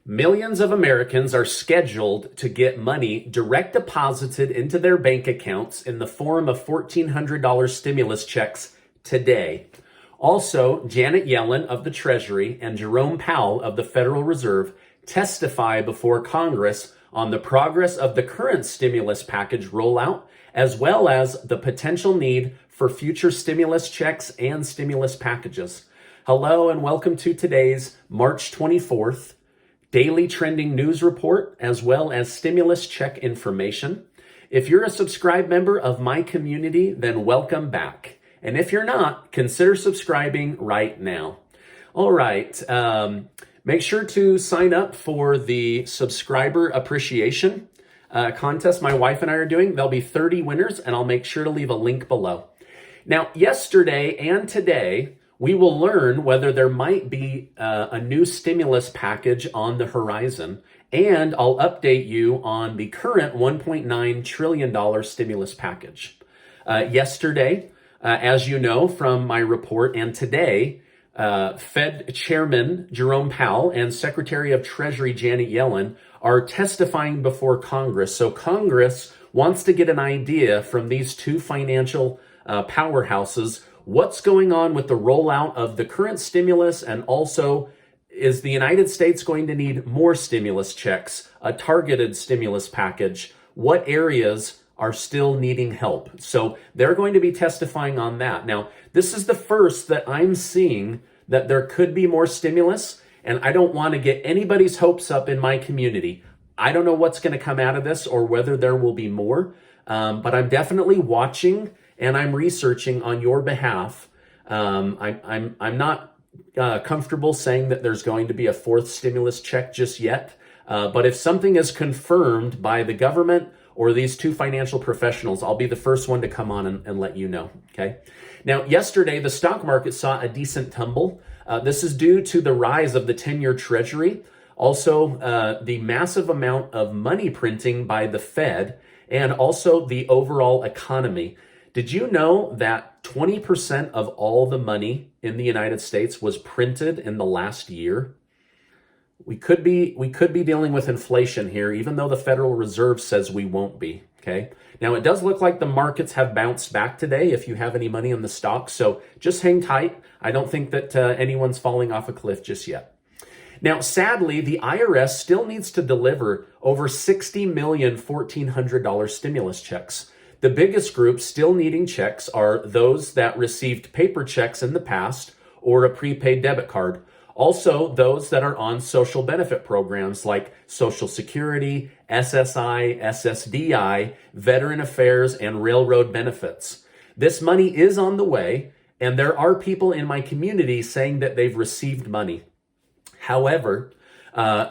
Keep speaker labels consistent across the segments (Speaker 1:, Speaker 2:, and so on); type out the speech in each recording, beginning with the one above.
Speaker 1: Millions of Americans are scheduled to get money direct deposited into their bank accounts in the form of $1,400 stimulus checks today. Also, Janet Yellen of the Treasury and Jerome Powell of the Federal Reserve testify before Congress on the progress of the current stimulus package rollout, as well as the potential need for future stimulus checks and stimulus packages. Hello and welcome to today's March 24th daily trending news report, as well as stimulus check information. If you're a subscribed member of my community, then welcome back. And if you're not, consider subscribing right now. All right, make sure to sign up for the subscriber appreciation contest my wife and I are doing. There'll be 30 winners, and I'll make sure to leave a link below. Now, yesterday and today, we will learn whether there might be a new stimulus package on the horizon, and I'll update you on the current $1.9 trillion stimulus package. Yesterday, as you know from my report, and today, Fed Chairman Jerome Powell and Secretary of Treasury Janet Yellen are testifying before Congress. So Congress wants to get an idea from these two financial powerhouses what's going on with the rollout of the current stimulus, and also, is the United States going to need more stimulus checks, a targeted stimulus package? What areas are still needing help? So they're going to be testifying on that. Now, this is the first that I'm seeing that there could be more stimulus, and I don't want to get anybody's hopes up in my community. I don't know what's going to come out of this or whether there will be more, but I'm definitely watching and I'm researching on your behalf. I'm not comfortable saying that there's going to be a fourth stimulus check just yet. But if something is confirmed by the government or these two financial professionals, I'll be the first one to come on and let you know, okay? Now, yesterday, the stock market saw a decent tumble. This is due to the rise of the 10-year Treasury, also the massive amount of money printing by the Fed, and also the overall economy. Did you know that 20% of all the money in the United States was printed in the last year? We could be dealing with inflation here, even though the Federal Reserve says we won't be, okay? Now, it does look like the markets have bounced back today if you have any money in the stock, so just hang tight. I don't think that anyone's falling off a cliff just yet. Now, sadly, the IRS still needs to deliver over 60 million $1,400 stimulus checks. The biggest group still needing checks are those that received paper checks in the past or a prepaid debit card. Also, those that are on social benefit programs like Social Security, SSI, SSDI, Veteran Affairs, and Railroad benefits. This money is on the way, and there are people in my community saying that they've received money. However,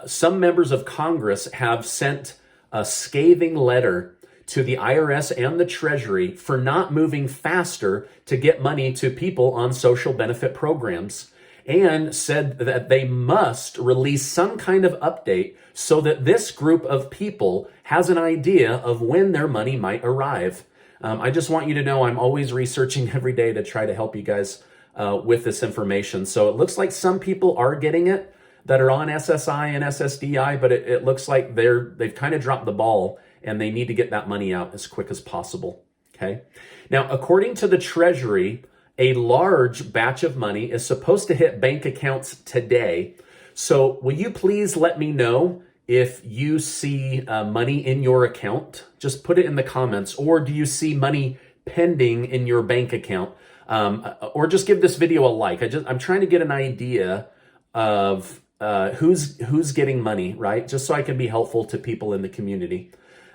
Speaker 1: some members of Congress have sent a scathing letter to the IRS and the Treasury for not moving faster to get money to people on social benefit programs, and said that they must release some kind of update so that this group of people has an idea of when their money might arrive. I just want you to know I'm always researching every day to try to help you guys with this information. So it looks like some people are getting it that are on SSI and SSDI, but it looks like they've kind of dropped the ball, and they need to get that money out as quick as possible, okay? Now, according to the Treasury, a large batch of money is supposed to hit bank accounts today. So will you please let me know if you see money in your account? Just put it in the comments. Or do you see money pending in your bank account? Or just give this video a like. I'm trying to get an idea of who's getting money, right? Just so I can be helpful to people in the community.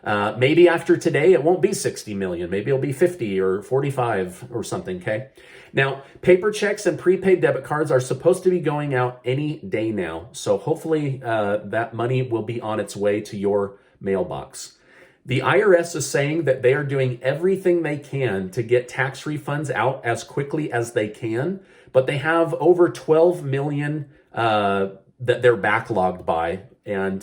Speaker 1: Maybe after today, it won't be 60 million. Maybe it'll be 50 or 45 or something, okay? Now, paper checks and prepaid debit cards are supposed to be going out any day now. So hopefully that money will be on its way to your mailbox. The IRS is saying that they are doing everything they can to get tax refunds out as quickly as they can, but they have over 12 million that they're backlogged by, and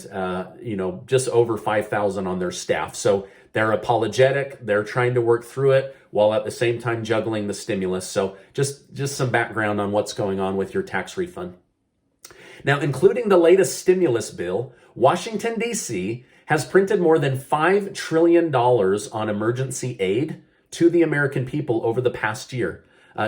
Speaker 1: just over 5,000 on their staff. So they're apologetic. They're trying to work through it while at the same time juggling the stimulus. So just some background on what's going on with your tax refund. Now, including the latest stimulus bill, Washington, D.C. has printed more than $5 trillion on emergency aid to the American people over the past year.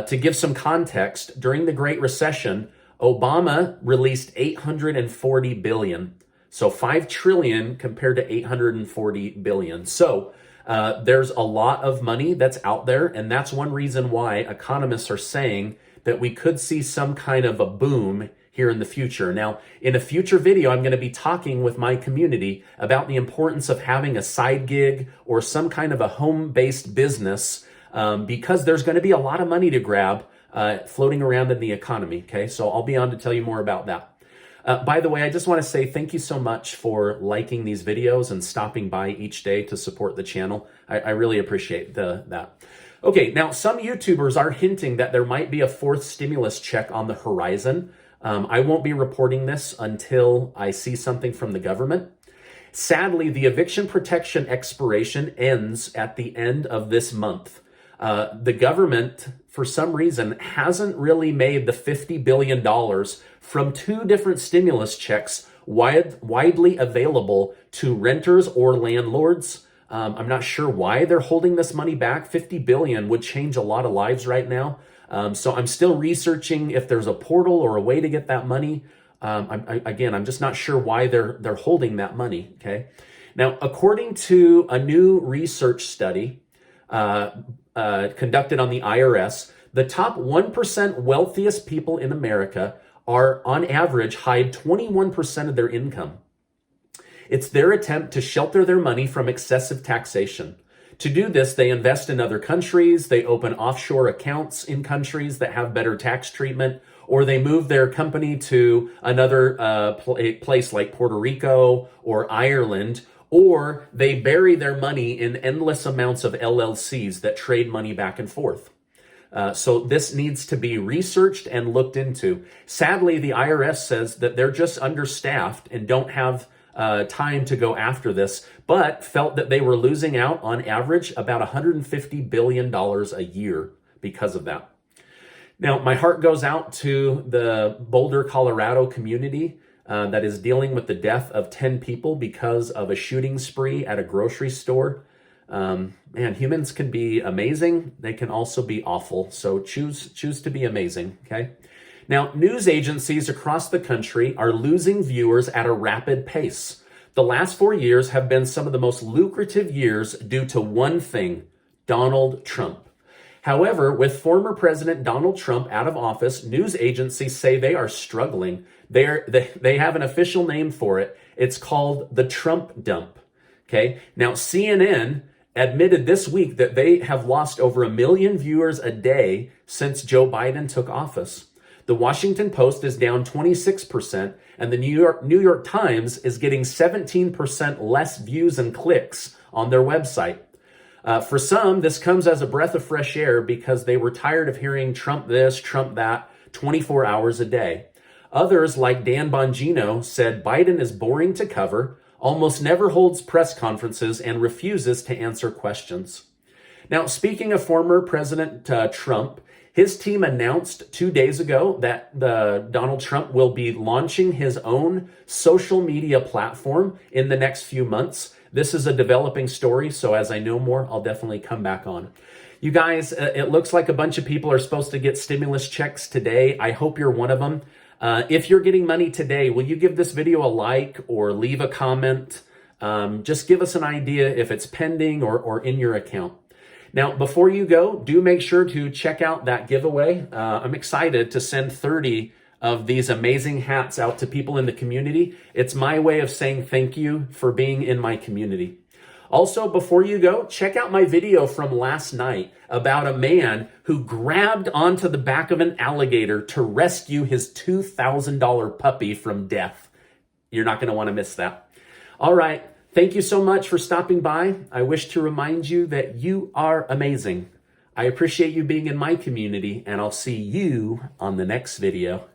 Speaker 1: To give some context, during the Great Recession, Obama released $840 billion. So 5 trillion compared to 840 billion. So there's a lot of money that's out there. And that's one reason why economists are saying that we could see some kind of a boom here in the future. Now, in a future video, I'm going to be talking with my community about the importance of having a side gig or some kind of a home-based business because there's going to be a lot of money to grab floating around in the economy. Okay, so I'll be on to tell you more about that. By the way, I just want to say thank you so much for liking these videos and stopping by each day to support the channel. I really appreciate that. Okay, now some YouTubers are hinting that there might be a fourth stimulus check on the horizon. I won't be reporting this until I see something from the government. Sadly, the eviction protection expiration ends at the end of this month. The government, for some reason, hasn't really made the $50 billion from 2 different stimulus checks widely available to renters or landlords. I'm not sure why they're holding this money back. $50 billion would change a lot of lives right now. So I'm still researching if there's a portal or a way to get that money. I'm just not sure why they're holding that money. Okay. Now, according to a new research study conducted on the IRS, the top 1% wealthiest people in America are, on average, hide 21% of their income. It's their attempt to shelter their money from excessive taxation. To do this, they invest in other countries, they open offshore accounts in countries that have better tax treatment, or they move their company to another place like Puerto Rico or Ireland, or they bury their money in endless amounts of LLCs that trade money back and forth. So this needs to be researched and looked into. Sadly, the IRS says that they're just understaffed and don't have time to go after this, but felt that they were losing out on average about $150 billion a year because of that. Now, my heart goes out to the Boulder, Colorado community that is dealing with the death of 10 people because of a shooting spree at a grocery store. Man, humans can be amazing. They can also be awful. So choose to be amazing, okay? Now, news agencies across the country are losing viewers at a rapid pace. The last 4 years have been some of the most lucrative years due to one thing: Donald Trump. However, with former President Donald Trump out of office, news agencies say they are struggling. They have an official name for it. It's called the Trump dump. Okay. Now, CNN admitted this week that they have lost over 1 million viewers a day since Joe Biden took office. The Washington Post is down 26%, and the New York Times is getting 17% less views and clicks on their website. For some, this comes as a breath of fresh air because they were tired of hearing Trump this, Trump that, 24 hours a day. Others, like Dan Bongino, said Biden is boring to cover, almost never holds press conferences, and refuses to answer questions. Now, speaking of former President Trump, his team announced 2 days ago that Donald Trump will be launching his own social media platform in the next few months. This is a developing story, so as I know more, I'll definitely come back on. You guys, it looks like a bunch of people are supposed to get stimulus checks today. I hope you're one of them. If you're getting money today, will you give this video a like or leave a comment? Just give us an idea if it's pending or in your account. Now, before you go, do make sure to check out that giveaway. I'm excited to send 30 of these amazing hats out to people in the community. It's my way of saying thank you for being in my community. Also, before you go, check out my video from last night about a man who grabbed onto the back of an alligator to rescue his $2,000 puppy from death. You're not going to want to miss that. All right. Thank you so much for stopping by. I wish to remind you that you are amazing. I appreciate you being in my community, and I'll see you on the next video.